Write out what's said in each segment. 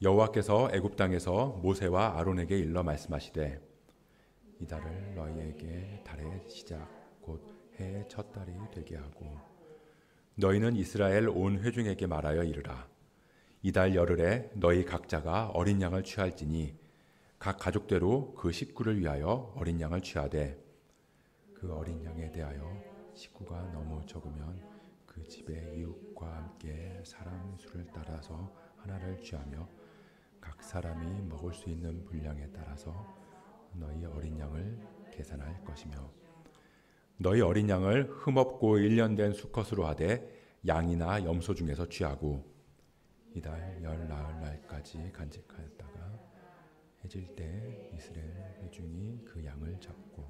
여호와께서 애굽 땅에서 모세와 아론에게 일러 말씀하시되 이 달을 너희에게 달의 시작 곧 해의 첫 달이 되게 하고 너희는 이스라엘 온 회중에게 말하여 이르라. 이 달 열흘에 너희 각자가 어린 양을 취할지니 각 가족대로 그 식구를 위하여 어린 양을 취하되 그 어린 양에 대하여 식구가 너무 적으면 그 집의 이웃과 함께 사람 수를 따라서 하나를 취하며 각 사람이 먹을 수 있는 분량에 따라서 너희 어린 양을 계산할 것이며 너희 어린 양을 흠없고 1년 된 수컷으로 하되 양이나 염소 중에서 취하고 이달 열 나흘 날까지 간직하였다가 해질 때 이스라엘 회중이 그 양을 잡고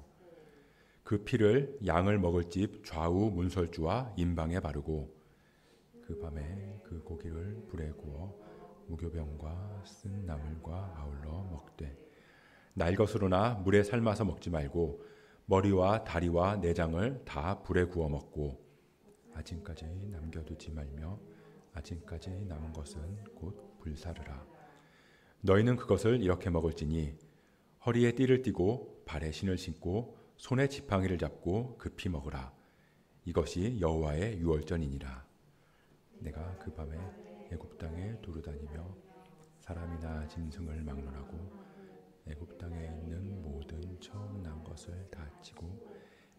그 피를 양을 먹을 집 좌우 문설주와 임방에 바르고 그 밤에 그 고기를 불에 구워 무교병과 쓴 나물과 아울러 먹되 날 것으로나 물에 삶아서 먹지 말고 머리와 다리와 내장을 다 불에 구워 먹고 아침까지 남겨두지 말며 아침까지 남은 것은 곧 불사르라. 너희는 그것을 이렇게 먹을지니 허리에 띠를 띠고 발에 신을 신고 손에 지팡이를 잡고 급히 먹으라. 이것이 여호와의 유월절이니라. 내가 그 밤에 애굽 땅에 두루다니며 사람이나 짐승을 막론하고 애굽 땅에 있는 모든 처음 난 것을 다 치고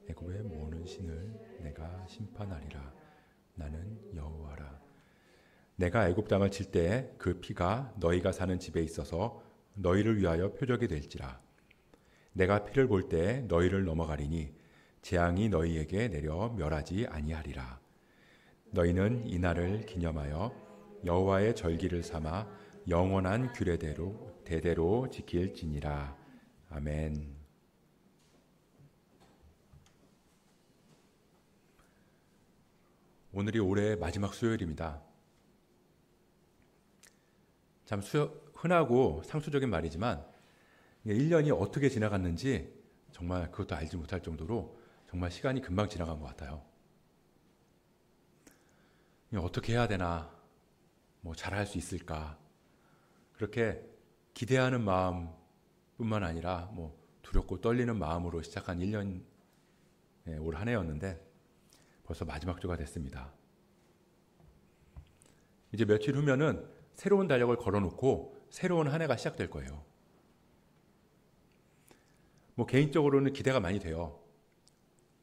애굽에 모는 신을 내가 심판하리라. 나는 여호와라. 내가 애굽 땅을 칠 때에 그 피가 너희가 사는 집에 있어서 너희를 위하여 표적이 될지라. 내가 피를 볼 때에 너희를 넘어가리니 재앙이 너희에게 내려 멸하지 아니하리라. 너희는 이날을 기념하여 여호와의 절기를 삼아 영원한 규례대로 대대로 지킬지니라. 아멘. 오늘이 올해의 마지막 수요일입니다. 참 흔하고 상투적인 말이지만 1년이 어떻게 지나갔는지 정말 그것도 알지 못할 정도로 정말 시간이 금방 지나간 것 같아요. 어떻게 해야 되나, 뭐 잘할 수 있을까, 그렇게 기대하는 마음뿐만 아니라 뭐 두렵고 떨리는 마음으로 시작한 1년, 올 한 해였는데 벌써 마지막 주가 됐습니다. 이제 며칠 후면은 새로운 달력을 걸어놓고 새로운 한 해가 시작될 거예요. 뭐 개인적으로는 기대가 많이 돼요.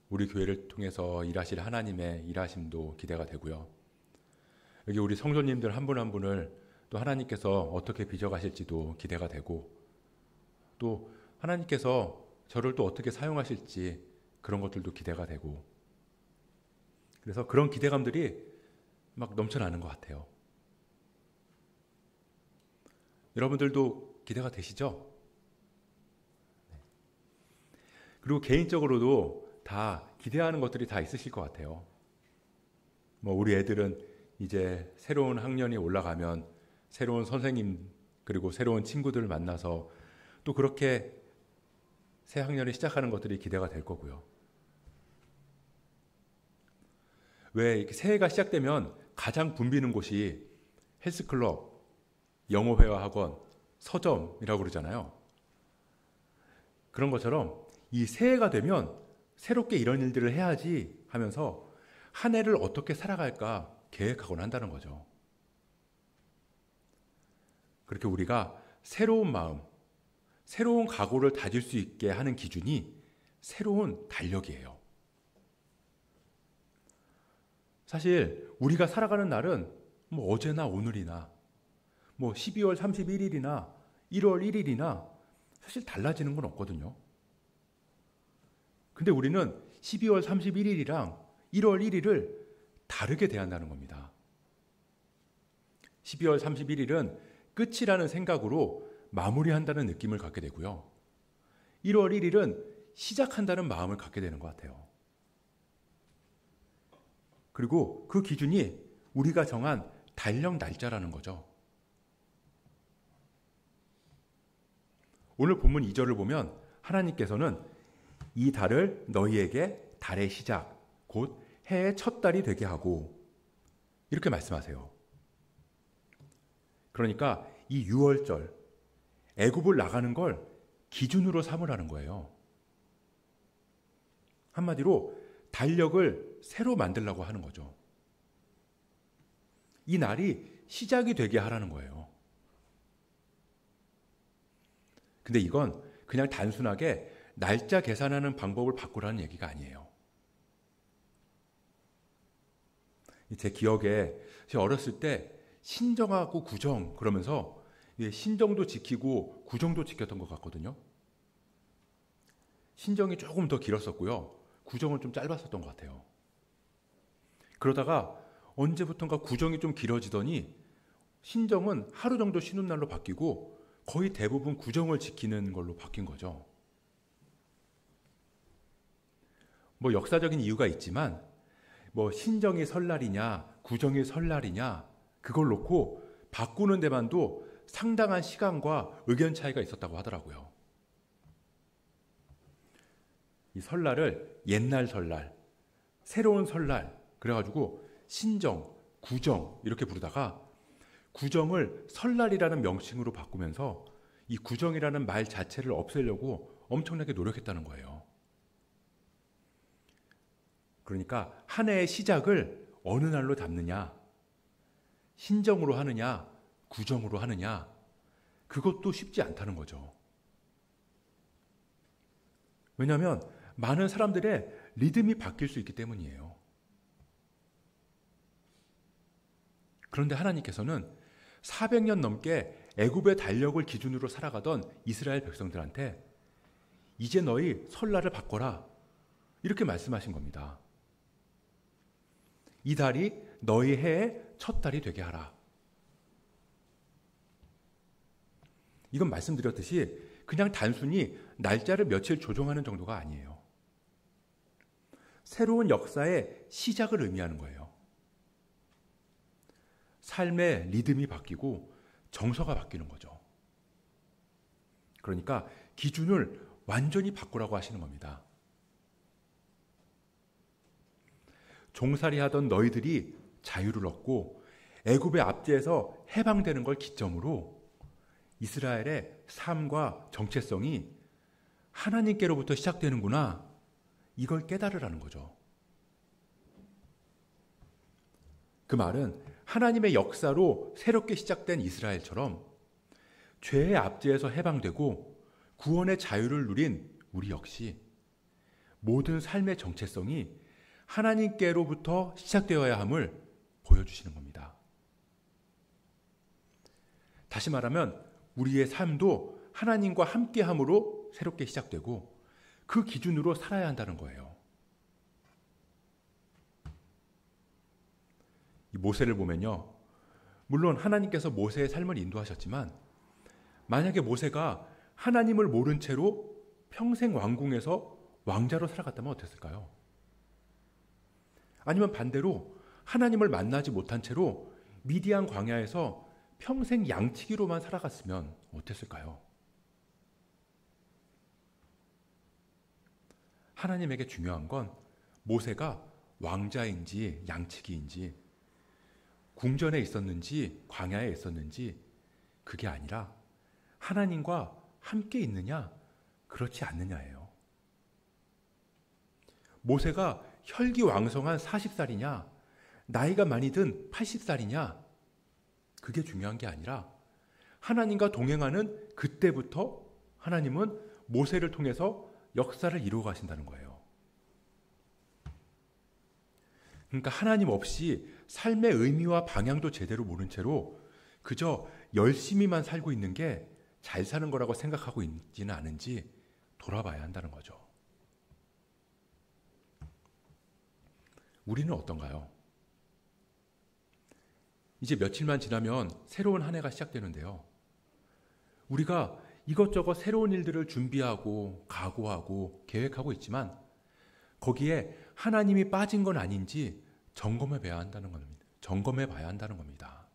우리 교회를 통해서 일하실 하나님의 일하심도 기대가 되고요. 여기 우리 성도님들 한 분 한 분을 또 하나님께서 어떻게 빚어가실지도 기대가 되고 또 하나님께서 저를 또 어떻게 사용하실지 그런 것들도 기대가 되고 그래서 그런 기대감들이 막 넘쳐나는 것 같아요. 여러분들도 기대가 되시죠? 그리고 개인적으로도 다 기대하는 것들이 다 있으실 것 같아요. 뭐 우리 애들은 이제 새로운 학년이 올라가면 새로운 선생님 그리고 새로운 친구들을 만나서 또 그렇게 새 학년이 시작하는 것들이 기대가 될 거고요. 왜 이렇게 새해가 시작되면 가장 붐비는 곳이 헬스클럽, 영어회화 학원, 서점이라고 그러잖아요. 그런 것처럼 이 새해가 되면 새롭게 이런 일들을 해야지 하면서 한 해를 어떻게 살아갈까 계획하곤 한다는 거죠. 그렇게 우리가 새로운 마음, 새로운 각오를 다질 수 있게 하는 기준이 새로운 달력이에요. 사실 우리가 살아가는 날은 뭐 어제나 오늘이나 뭐 12월 31일이나 1월 1일이나 사실 달라지는 건 없거든요. 근데 우리는 12월 31일이랑 1월 1일을 다르게 대한다는 겁니다. 12월 31일은 끝이라는 생각으로 마무리한다는 느낌을 갖게 되고요. 1월 1일은 시작한다는 마음을 갖게 되는 것 같아요. 그리고 그 기준이 우리가 정한 달력 날짜라는 거죠. 오늘 본문 2절을 보면 하나님께서는 이 달을 너희에게 달의 시작, 곧 해의 첫 달이 되게 하고 이렇게 말씀하세요. 그러니까 이 유월절, 애굽을 나가는 걸 기준으로 삼으라는 거예요. 한마디로 달력을 새로 만들라고 하는 거죠. 이 날이 시작이 되게 하라는 거예요. 근데 이건 그냥 단순하게 날짜 계산하는 방법을 바꾸라는 얘기가 아니에요. 제 기억에 제가 어렸을 때 신정하고 구정 그러면서 신정도 지키고 구정도 지켰던 것 같거든요. 신정이 조금 더 길었었고요. 구정은 좀 짧았었던 것 같아요. 그러다가 언제부턴가 구정이 좀 길어지더니 신정은 하루 정도 쉬는 날로 바뀌고 거의 대부분 구정을 지키는 걸로 바뀐 거죠. 뭐 역사적인 이유가 있지만 뭐 신정이 설날이냐 구정이 설날이냐 그걸 놓고 바꾸는 데만도 상당한 시간과 의견 차이가 있었다고 하더라고요. 이 설날을 옛날 설날, 새로운 설날 그래가지고 신정, 구정 이렇게 부르다가 구정을 설날이라는 명칭으로 바꾸면서 이 구정이라는 말 자체를 없애려고 엄청나게 노력했다는 거예요. 그러니까 한 해의 시작을 어느 날로 잡느냐, 신정으로 하느냐, 구정으로 하느냐, 그것도 쉽지 않다는 거죠. 왜냐하면 많은 사람들의 리듬이 바뀔 수 있기 때문이에요. 그런데 하나님께서는 400년 넘게 애굽의 달력을 기준으로 살아가던 이스라엘 백성들한테 이제 너희 설날을 바꿔라 이렇게 말씀하신 겁니다. 이 달이 너희 해의 첫 달이 되게 하라. 이건 말씀드렸듯이 그냥 단순히 날짜를 며칠 조정하는 정도가 아니에요. 새로운 역사의 시작을 의미하는 거예요. 삶의 리듬이 바뀌고 정서가 바뀌는 거죠. 그러니까 기준을 완전히 바꾸라고 하시는 겁니다. 종살이 하던 너희들이 자유를 얻고 애굽의 압제에서 해방되는 걸 기점으로 이스라엘의 삶과 정체성이 하나님께로부터 시작되는구나. 이걸 깨달으라는 거죠. 그 말은 하나님의 역사로 새롭게 시작된 이스라엘처럼 죄의 압제에서 해방되고 구원의 자유를 누린 우리 역시 모든 삶의 정체성이 하나님께로부터 시작되어야 함을 보여주시는 겁니다. 다시 말하면 우리의 삶도 하나님과 함께함으로 새롭게 시작되고 그 기준으로 살아야 한다는 거예요. 이 모세를 보면요. 물론 하나님께서 모세의 삶을 인도하셨지만 만약에 모세가 하나님을 모른 채로 평생 왕궁에서 왕자로 살아갔다면 어땠을까요? 아니면 반대로 하나님을 만나지 못한 채로 미디안 광야에서 평생 양치기로만 살아갔으면 어땠을까요? 하나님에게 중요한 건 모세가 왕자인지 양치기인지 궁전에 있었는지 광야에 있었는지 그게 아니라 하나님과 함께 있느냐 그렇지 않느냐예요. 모세가 혈기왕성한 40살이냐 나이가 많이 든 80살이냐 그게 중요한 게 아니라 하나님과 동행하는 그때부터 하나님은 모세를 통해서 역사를 이루어 가신다는 거예요. 그러니까 하나님 없이 삶의 의미와 방향도 제대로 모른 채로 그저 열심히만 살고 있는 게 잘 사는 거라고 생각하고 있지는 않은지 돌아봐야 한다는 거죠. 우리는 어떤가요? 이제 며칠만 지나면 새로운 한 해가 시작되는데요. 우리가 이것저것 새로운 일들을 준비하고 각오하고 계획하고 있지만 거기에 하나님이 빠진 건 아닌지 점검해 봐야 한다는 겁니다. 점검해 봐야 한다는 겁니다.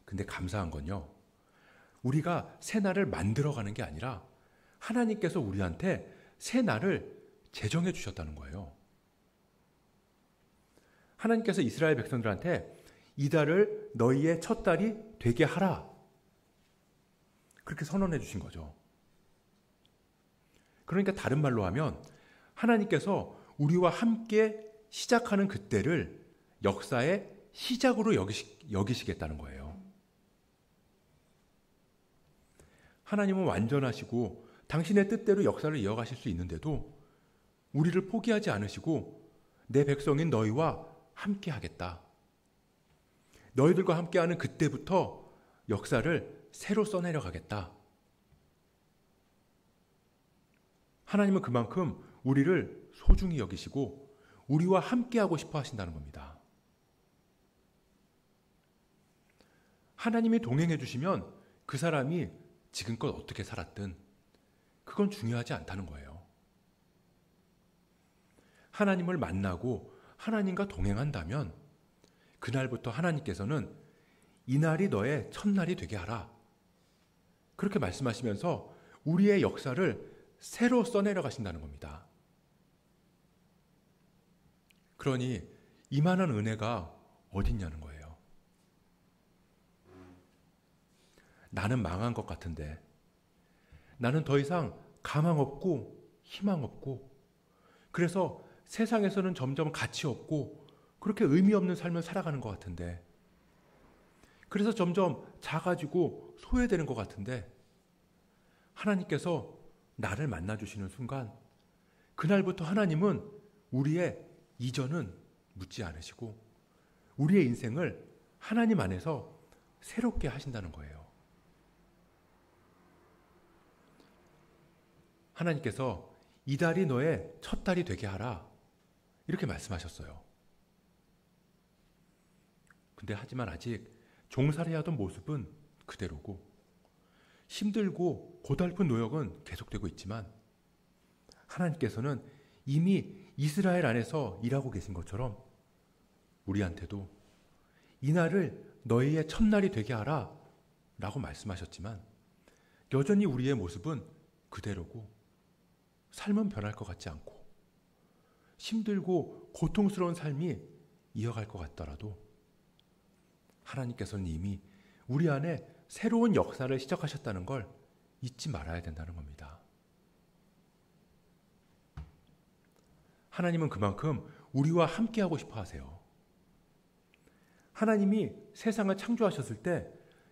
근데 감사한 건요. 우리가 새 날을 만들어가는 게 아니라 하나님께서 우리한테 새 날을 제정해 주셨다는 거예요. 하나님께서 이스라엘 백성들한테 이달을 너희의 첫 달이 되게 하라. 그렇게 선언해 주신 거죠. 그러니까 다른 말로 하면 하나님께서 우리와 함께 시작하는 그때를 역사의 시작으로 여기시겠다는 거예요. 하나님은 완전하시고 당신의 뜻대로 역사를 이어가실 수 있는데도 우리를 포기하지 않으시고 내 백성인 너희와 함께 하겠다. 너희들과 함께하는 그때부터 역사를 새로 써내려 가겠다. 하나님은 그만큼 우리를 소중히 여기시고 우리와 함께하고 싶어 하신다는 겁니다. 하나님이 동행해 주시면 그 사람이 지금껏 어떻게 살았든 그건 중요하지 않다는 거예요. 하나님을 만나고 하나님과 동행한다면 그날부터 하나님께서는 이날이 너의 첫날이 되게 하라. 그렇게 말씀하시면서 우리의 역사를 새로 써내려 가신다는 겁니다. 그러니 이만한 은혜가 어딨냐는 거예요. 나는 망한 것 같은데, 나는 더 이상 가망 없고 희망 없고, 그래서 세상에서는 점점 가치 없고 그렇게 의미 없는 삶을 살아가는 것 같은데, 그래서 점점 작아지고 소외되는 것 같은데, 하나님께서 나를 만나주시는 순간 그날부터 하나님은 우리의 이전은 묻지 않으시고 우리의 인생을 하나님 안에서 새롭게 하신다는 거예요. 하나님께서 이달이 너의 첫 달이 되게 하라, 이렇게 말씀하셨어요. 근데 하지만 아직 종살이 하던 모습은 그대로고 힘들고 고달픈 노역은 계속되고 있지만 하나님께서는 이미 이스라엘 안에서 일하고 계신 것처럼 우리한테도 이날을 너희의 첫날이 되게 하라 라고 말씀하셨지만 여전히 우리의 모습은 그대로고 삶은 변할 것 같지 않고 힘들고 고통스러운 삶이 이어갈 것 같더라도 하나님께서는 이미 우리 안에 새로운 역사를 시작하셨다는 걸 잊지 말아야 된다는 겁니다. 하나님은 그만큼 우리와 함께하고 싶어 하세요. 하나님이 세상을 창조하셨을 때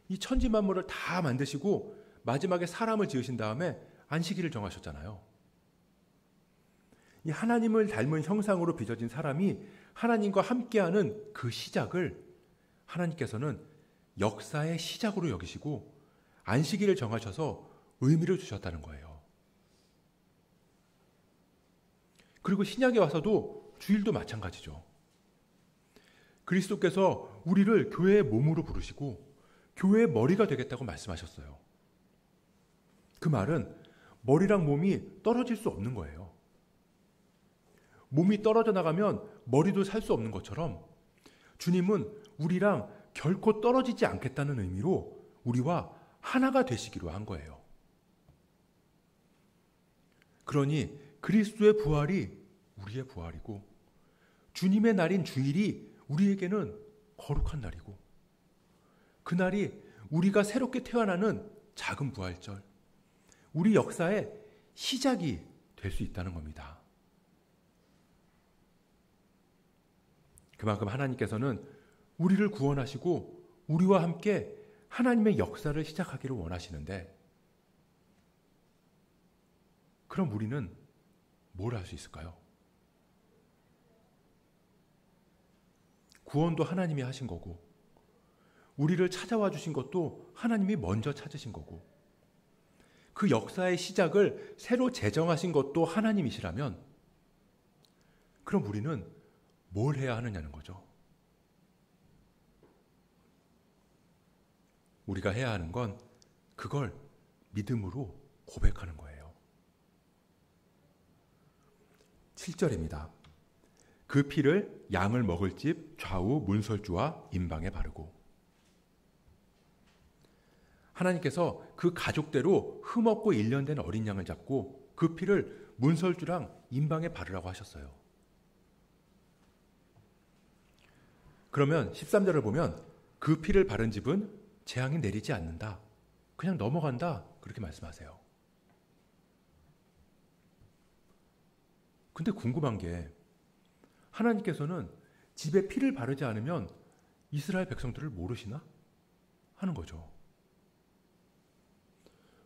이 천지 만물을 다 만드시고 마지막에 사람을 지으신 다음에 안식일을 정하셨잖아요. 이 하나님을 닮은 형상으로 빚어진 사람이 하나님과 함께하는 그 시작을 하나님께서는 역사의 시작으로 여기시고 안식일을 정하셔서 의미를 주셨다는 거예요. 그리고 신약에 와서도 주일도 마찬가지죠. 그리스도께서 우리를 교회의 몸으로 부르시고 교회의 머리가 되겠다고 말씀하셨어요. 그 말은 머리랑 몸이 떨어질 수 없는 거예요. 몸이 떨어져 나가면 머리도 살 수 없는 것처럼 주님은 우리랑 결코 떨어지지 않겠다는 의미로 우리와 하나가 되시기로 한 거예요. 그러니 그리스도의 부활이 우리의 부활이고 주님의 날인 주일이 우리에게는 거룩한 날이고 그날이 우리가 새롭게 태어나는 작은 부활절, 우리 역사의 시작이 될 수 있다는 겁니다. 그만큼 하나님께서는 우리를 구원하시고 우리와 함께 하나님의 역사를 시작하기를 원하시는데 그럼 우리는 뭘 할 수 있을까요? 구원도 하나님이 하신 거고 우리를 찾아와 주신 것도 하나님이 먼저 찾으신 거고 그 역사의 시작을 새로 제정하신 것도 하나님이시라면 그럼 우리는 뭘 해야 하느냐는 거죠. 우리가 해야 하는 건 그걸 믿음으로 고백하는 거예요. 7절입니다. 그 피를 양을 먹을 집 좌우 문설주와 임방에 바르고 하나님께서 그 가족대로 흠없고 1년 된 어린 양을 잡고 그 피를 문설주랑 임방에 바르라고 하셨어요. 그러면 13절을 보면 그 피를 바른 집은 재앙이 내리지 않는다. 그냥 넘어간다. 그렇게 말씀하세요. 근데 궁금한 게 하나님께서는 집에 피를 바르지 않으면 이스라엘 백성들을 모르시나? 하는 거죠.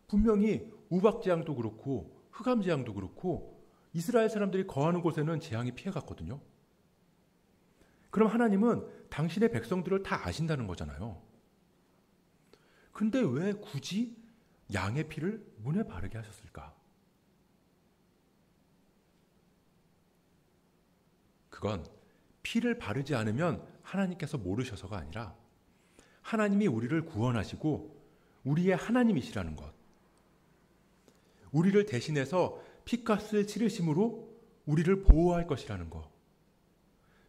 분명히 우박재앙도 그렇고 흑암재앙도 그렇고 이스라엘 사람들이 거하는 곳에는 재앙이 피해갔거든요. 그럼 하나님은 당신의 백성들을 다 아신다는 거잖아요. 근데 왜 굳이 양의 피를 문에 바르게 하셨을까? 그건 피를 바르지 않으면 하나님께서 모르셔서가 아니라 하나님이 우리를 구원하시고 우리의 하나님이시라는 것. 우리를 대신해서 피값을 치르심으로 우리를 보호할 것이라는 것.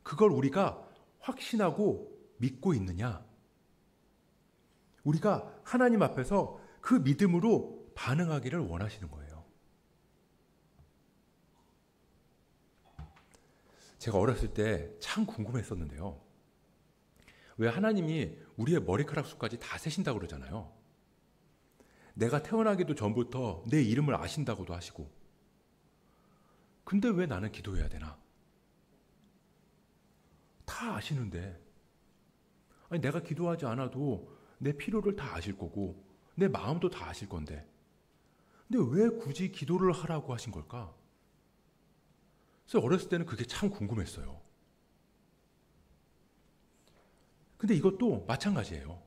그걸 우리가 확신하고 믿고 있느냐? 우리가 하나님 앞에서 그 믿음으로 반응하기를 원하시는 거예요. 제가 어렸을 때 참 궁금했었는데요. 왜 하나님이 우리의 머리카락 수까지 다 세신다고 그러잖아요. 내가 태어나기도 전부터 내 이름을 아신다고도 하시고. 근데 왜 나는 기도해야 되나? 다 아시는데. 아니, 내가 기도하지 않아도 내 필요를 다 아실 거고 내 마음도 다 아실 건데. 근데 왜 굳이 기도를 하라고 하신 걸까? 그래서 어렸을 때는 그게 참 궁금했어요. 근데 이것도 마찬가지예요.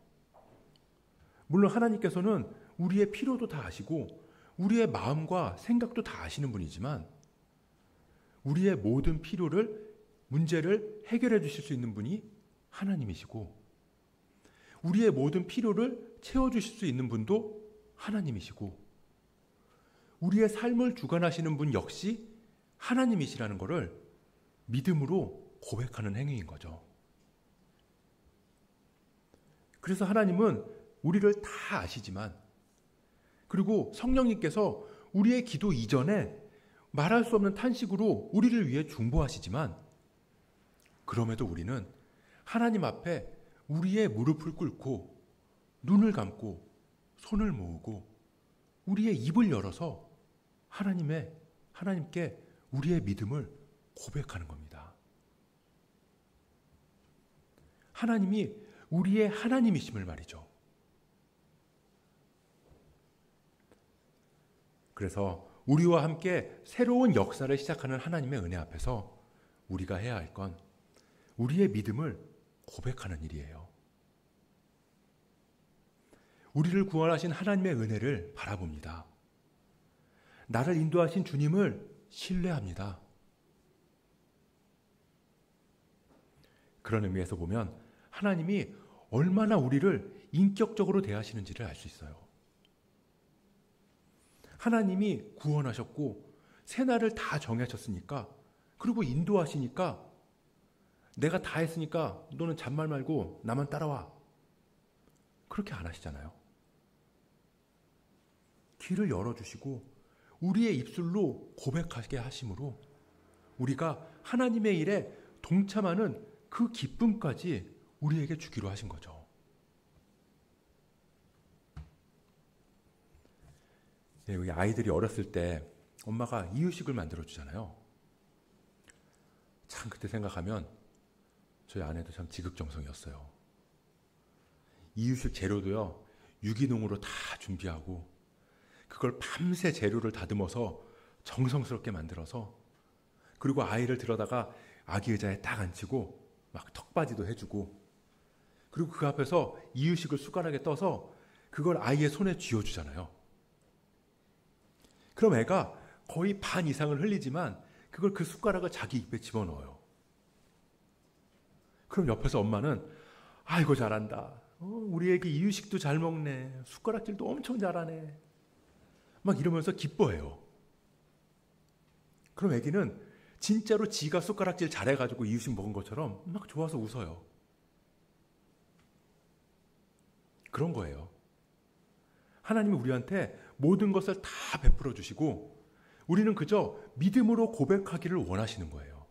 물론 하나님께서는 우리의 필요도 다 아시고 우리의 마음과 생각도 다 아시는 분이지만 우리의 모든 필요를, 문제를 해결해 주실 수 있는 분이 하나님이시고 우리의 모든 필요를 채워주실 수 있는 분도 하나님이시고 우리의 삶을 주관하시는 분 역시 하나님이시라는 것을 믿음으로 고백하는 행위인 거죠. 그래서 하나님은 우리를 다 아시지만 그리고 성령님께서 우리의 기도 이전에 말할 수 없는 탄식으로 우리를 위해 중보하시지만 그럼에도 우리는 하나님 앞에 우리의 무릎을 꿇고 눈을 감고 손을 모으고 우리의 입을 열어서 하나님께 우리의 믿음을 고백하는 겁니다. 하나님이 우리의 하나님이심을 말이죠. 그래서 우리와 함께 새로운 역사를 시작하는 하나님의 은혜 앞에서 우리가 해야 할 건 우리의 믿음을 고백하는 일이에요. 우리를 구원하신 하나님의 은혜를 바라봅니다. 나를 인도하신 주님을 신뢰합니다. 그런 의미에서 보면 하나님이 얼마나 우리를 인격적으로 대하시는지를 알 수 있어요. 하나님이 구원하셨고 새날을 다 정하셨으니까 그리고 인도하시니까 내가 다 했으니까 너는 잔말 말고 나만 따라와. 그렇게 안 하시잖아요. 길을 열어주시고 우리의 입술로 고백하게 하심으로 우리가 하나님의 일에 동참하는 그 기쁨까지 우리에게 주기로 하신 거죠. 네, 우리 아이들이 어렸을 때 엄마가 이유식을 만들어 주잖아요. 참 그때 생각하면 저희 아내도 참 지극정성이었어요. 이유식 재료도요, 유기농으로 다 준비하고 그걸 밤새 재료를 다듬어서 정성스럽게 만들어서 그리고 아이를 들여다가 아기 의자에 딱 앉히고 막 턱받이도 해주고 그리고 그 앞에서 이유식을 숟가락에 떠서 그걸 아이의 손에 쥐어주잖아요. 그럼 애가 거의 반 이상을 흘리지만 그걸 그 숟가락을 자기 입에 집어넣어요. 그럼 옆에서 엄마는 아이고 잘한다. 우리 애기 이유식도 잘 먹네. 숟가락질도 엄청 잘하네. 막 이러면서 기뻐해요. 그럼 애기는 진짜로 지가 숟가락질 잘해가지고 이유식 먹은 것처럼 막 좋아서 웃어요. 그런 거예요. 하나님이 우리한테 모든 것을 다 베풀어 주시고 우리는 그저 믿음으로 고백하기를 원하시는 거예요.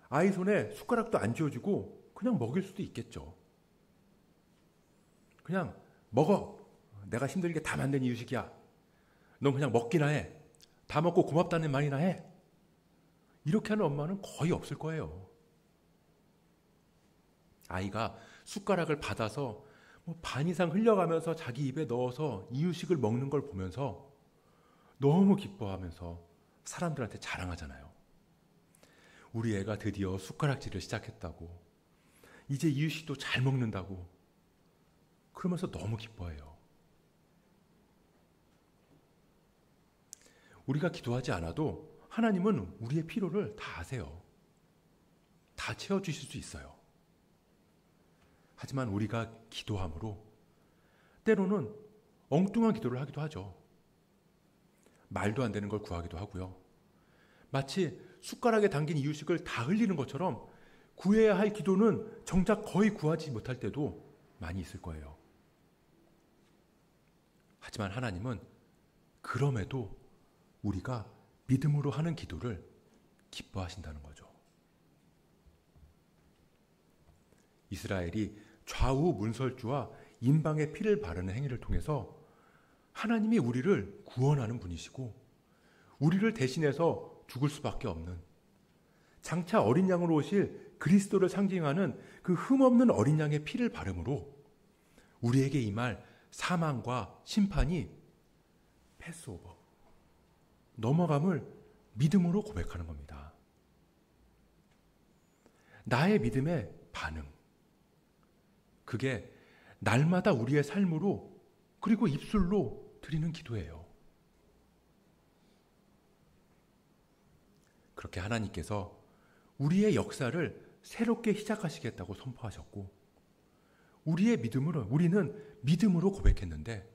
아이 손에 숟가락도 안 쥐어주고 그냥 먹일 수도 있겠죠. 그냥 먹어. 내가 힘들게 다 만든 이유식이야. 넌 그냥 먹기나 해. 다 먹고 고맙다는 말이나 해. 이렇게 하는 엄마는 거의 없을 거예요. 아이가 숟가락을 받아서 반 이상 흘려가면서 자기 입에 넣어서 이유식을 먹는 걸 보면서 너무 기뻐하면서 사람들한테 자랑하잖아요. 우리 애가 드디어 숟가락질을 시작했다고. 이제 이유식도 잘 먹는다고. 그러면서 너무 기뻐해요. 우리가 기도하지 않아도 하나님은 우리의 필요를 다 아세요. 다 채워주실 수 있어요. 하지만 우리가 기도함으로 때로는 엉뚱한 기도를 하기도 하죠. 말도 안 되는 걸 구하기도 하고요. 마치 숟가락에 담긴 이유식을 다 흘리는 것처럼 구해야 할 기도는 정작 거의 구하지 못할 때도 많이 있을 거예요. 하지만 하나님은 그럼에도 우리가 믿음으로 하는 기도를 기뻐하신다는 거죠. 이스라엘이 좌우 문설주와 임방의 피를 바르는 행위를 통해서 하나님이 우리를 구원하는 분이시고 우리를 대신해서 죽을 수밖에 없는, 장차 어린 양으로 오실 그리스도를 상징하는 그 흠없는 어린 양의 피를 바름으로 우리에게 임할 사망과 심판이 패스오버, 넘어감을 믿음으로 고백하는 겁니다. 나의 믿음의 반응, 그게 날마다 우리의 삶으로 그리고 입술로 드리는 기도예요. 그렇게 하나님께서 우리의 역사를 새롭게 시작하시겠다고 선포하셨고 우리의 믿음으로, 우리는 믿음으로 고백했는데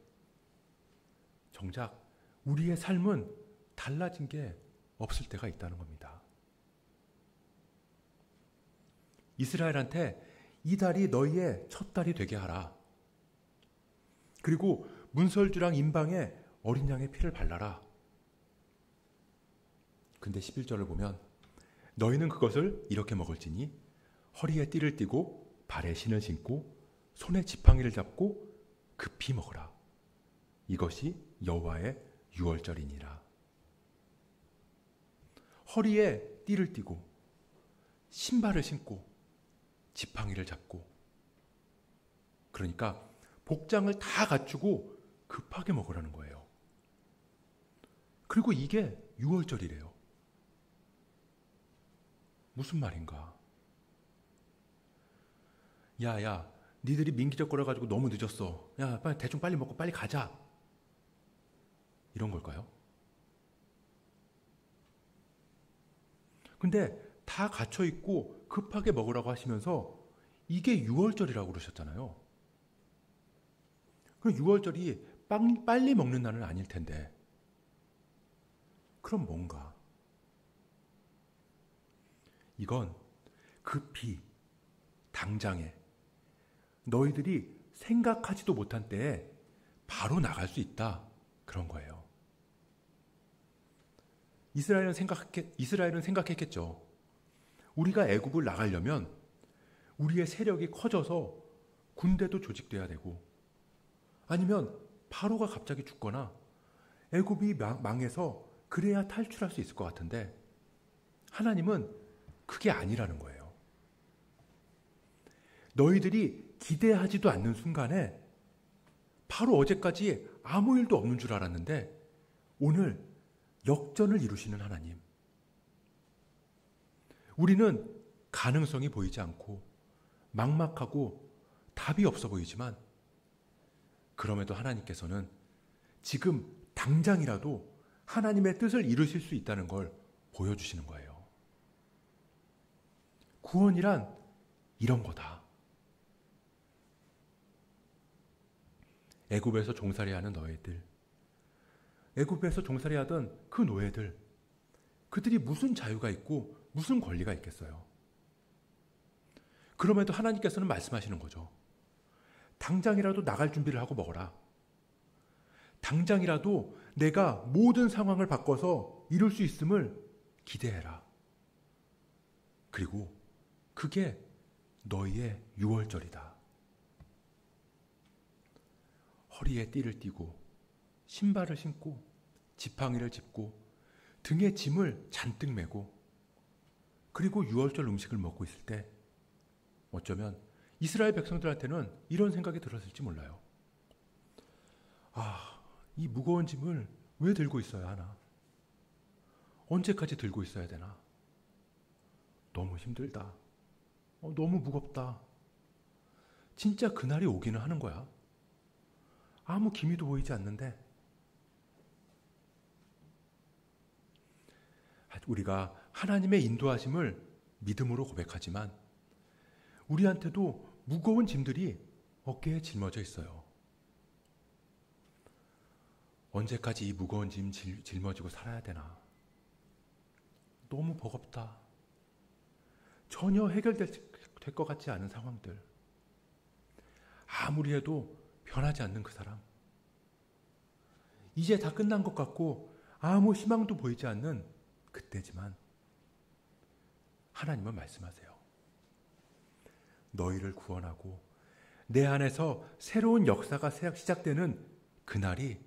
정작 우리의 삶은 달라진 게 없을 때가 있다는 겁니다. 이스라엘한테 이 달이 너희의 첫 달이 되게 하라. 그리고 문설주랑 임방에 어린 양의 피를 발라라. 근데 11절을 보면 너희는 그것을 이렇게 먹을지니 허리에 띠를 띠고 발에 신을 신고 손에 지팡이를 잡고 급히 먹으라. 이것이 여호와의 유월절이니라. 허리에 띠를 띠고 신발을 신고 지팡이를 잡고, 그러니까 복장을 다 갖추고 급하게 먹으라는 거예요. 그리고 이게 유월절이래요. 무슨 말인가? 야, 니들이 민기적거려가지고 너무 늦었어. 야, 대충 빨리 먹고 빨리 가자. 이런 걸까요? 근데 다 갇혀있고 급하게 먹으라고 하시면서 이게 유월절이라고 그러셨잖아요. 그럼 유월절이 빨리 먹는 날은 아닐 텐데 그럼 뭔가? 이건 급히 당장에 너희들이 생각하지도 못한 때에 바로 나갈 수 있다, 그런 거예요. 이스라엘은 생각했겠죠. 우리가 애굽을 나가려면 우리의 세력이 커져서 군대도 조직돼야 되고, 아니면 바로가 갑자기 죽거나 애굽이 망해서 그래야 탈출할 수 있을 것 같은데 하나님은 그게 아니라는 거예요. 너희들이 기대하지도 않는 순간에 바로 어제까지 아무 일도 없는 줄 알았는데 오늘 역전을 이루시는 하나님. 우리는 가능성이 보이지 않고 막막하고 답이 없어 보이지만 그럼에도 하나님께서는 지금 당장이라도 하나님의 뜻을 이루실 수 있다는 걸 보여주시는 거예요. 구원이란 이런 거다. 애굽에서 종살이하는 너희들, 애굽에서 종살이하던 그 노예들, 그들이 무슨 자유가 있고 무슨 권리가 있겠어요? 그럼에도 하나님께서는 말씀하시는 거죠. 당장이라도 나갈 준비를 하고 먹어라. 당장이라도 내가 모든 상황을 바꿔서 이룰 수 있음을 기대해라. 그리고 그게 너희의 유월절이다. 허리에 띠를 띠고 신발을 신고 지팡이를 짚고 등에 짐을 잔뜩 메고 그리고 유월절 음식을 먹고 있을 때 어쩌면 이스라엘 백성들한테는 이런 생각이 들었을지 몰라요. 이 무거운 짐을 왜 들고 있어야 하나? 언제까지 들고 있어야 되나? 너무 힘들다. 너무 무겁다. 진짜 그날이 오기는 하는 거야. 아무 기미도 보이지 않는데 우리가 하나님의 인도하심을 믿음으로 고백하지만 우리한테도 무거운 짐들이 어깨에 짊어져 있어요. 언제까지 이 무거운 짐 짊어지고 살아야 되나? 너무 버겁다. 전혀 해결될 것 같지 않은 상황들. 아무리 해도 변하지 않는 그 사람. 이제 다 끝난 것 같고 아무 희망도 보이지 않는 그때지만 하나님은 말씀하세요. 너희를 구원하고 내 안에서 새로운 역사가 시작되는 그날이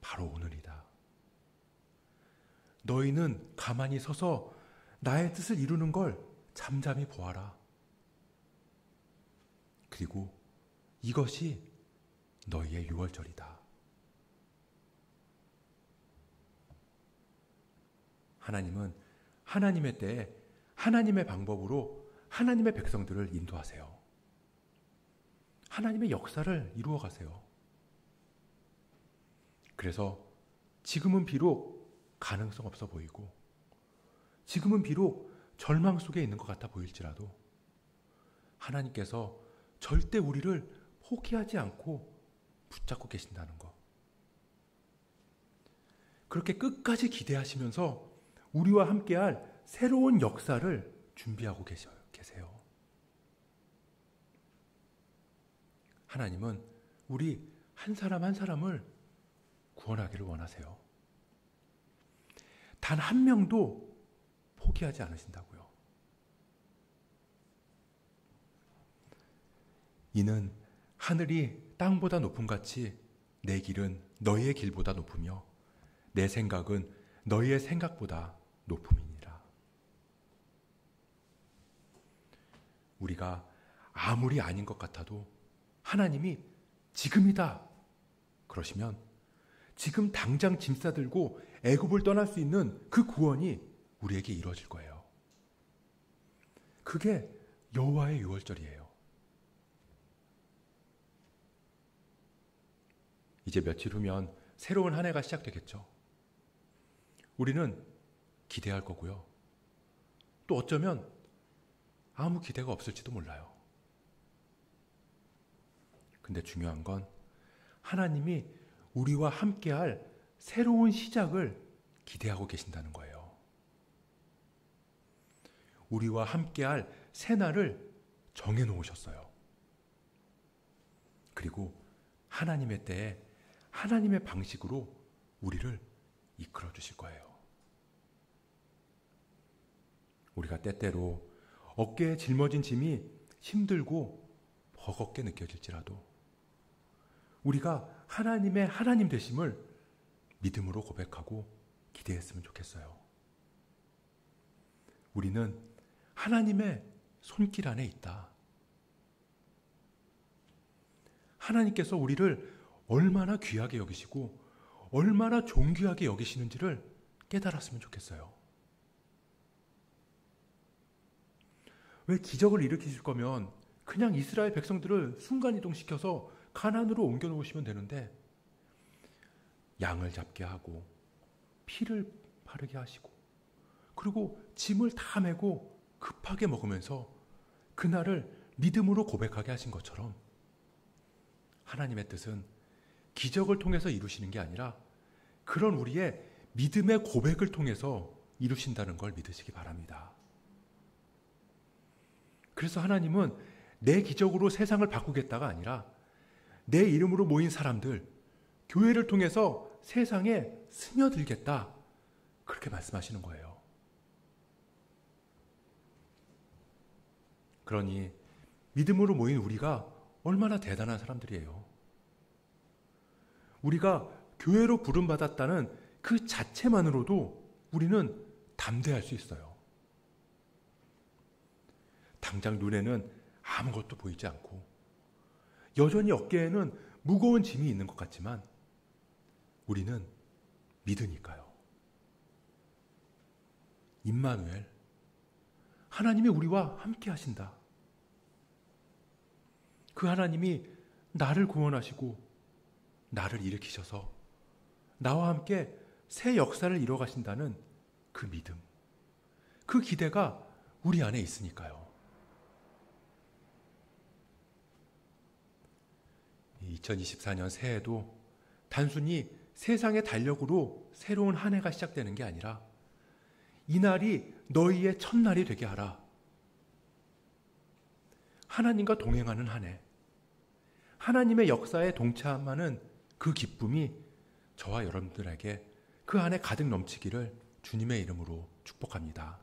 바로 오늘이다. 너희는 가만히 서서 나의 뜻을 이루는 걸 잠잠히 보아라. 그리고 이것이 너희의 유월절이다. 하나님은 하나님의 때에 하나님의 방법으로 하나님의 백성들을 인도하세요. 하나님의 역사를 이루어 가세요. 그래서 지금은 비록 가능성 없어 보이고 지금은 비록 절망 속에 있는 것 같아 보일지라도 하나님께서 절대 우리를 포기하지 않고 붙잡고 계신다는 것. 그렇게 끝까지 기대하시면서 우리와 함께할 새로운 역사를 준비하고 계세요. 하나님은 우리 한 사람 한 사람을 구원하기를 원하세요. 단 한 명도 포기하지 않으신다고요. 이는 하늘이 땅보다 높음같이 내 길은 너희의 길보다 높으며 내 생각은 너희의 생각보다 높음이니라. 우리가 아무리 아닌 것 같아도 하나님이 지금이다 그러시면 지금 당장 짐 싸들고 애굽을 떠날 수 있는 그 구원이 우리에게 이루어질 거예요. 그게 여호와의 유월절이에요. 이제 며칠 후면 새로운 한 해가 시작되겠죠. 우리는 기대할 거고요. 또 어쩌면 아무 기대가 없을지도 몰라요. 근데 중요한 건 하나님이 우리와 함께할 새로운 시작을 기대하고 계신다는 거예요. 우리와 함께할 새날을 정해놓으셨어요. 그리고 하나님의 때에 하나님의 방식으로 우리를 이끌어 주실 거예요. 우리가 때때로 어깨에 짊어진 짐이 힘들고 버겁게 느껴질지라도 우리가 하나님의 하나님 되심을 믿음으로 고백하고 기대했으면 좋겠어요. 우리는 하나님의 손길 안에 있다. 하나님께서 우리를 얼마나 귀하게 여기시고 얼마나 존귀하게 여기시는지를 깨달았으면 좋겠어요. 왜 기적을 일으키실 거면 그냥 이스라엘 백성들을 순간이동시켜서 가나안으로 옮겨놓으시면 되는데 양을 잡게 하고 피를 바르게 하시고 그리고 짐을 다 메고 급하게 먹으면서 그날을 믿음으로 고백하게 하신 것처럼 하나님의 뜻은 기적을 통해서 이루시는 게 아니라 그런 우리의 믿음의 고백을 통해서 이루신다는 걸 믿으시기 바랍니다. 그래서 하나님은 내 기적으로 세상을 바꾸겠다가 아니라 내 이름으로 모인 사람들, 교회를 통해서 세상에 스며들겠다. 그렇게 말씀하시는 거예요. 그러니 믿음으로 모인 우리가 얼마나 대단한 사람들이에요. 우리가 교회로 부름받았다는 그 자체만으로도 우리는 담대할 수 있어요. 당장 눈에는 아무것도 보이지 않고 여전히 어깨에는 무거운 짐이 있는 것 같지만 우리는 믿으니까요. 임마누엘, 하나님이 우리와 함께 하신다. 그 하나님이 나를 구원하시고 나를 일으키셔서 나와 함께 새 역사를 이뤄가신다는 그 믿음, 그 기대가 우리 안에 있으니까요. 2024년 새해도 단순히 세상의 달력으로 새로운 한 해가 시작되는 게 아니라 이날이 너희의 첫날이 되게 하라. 하나님과 동행하는 한 해, 하나님의 역사에 동참하는 그 기쁨이 저와 여러분들에게 그 안에 가득 넘치기를 주님의 이름으로 축복합니다.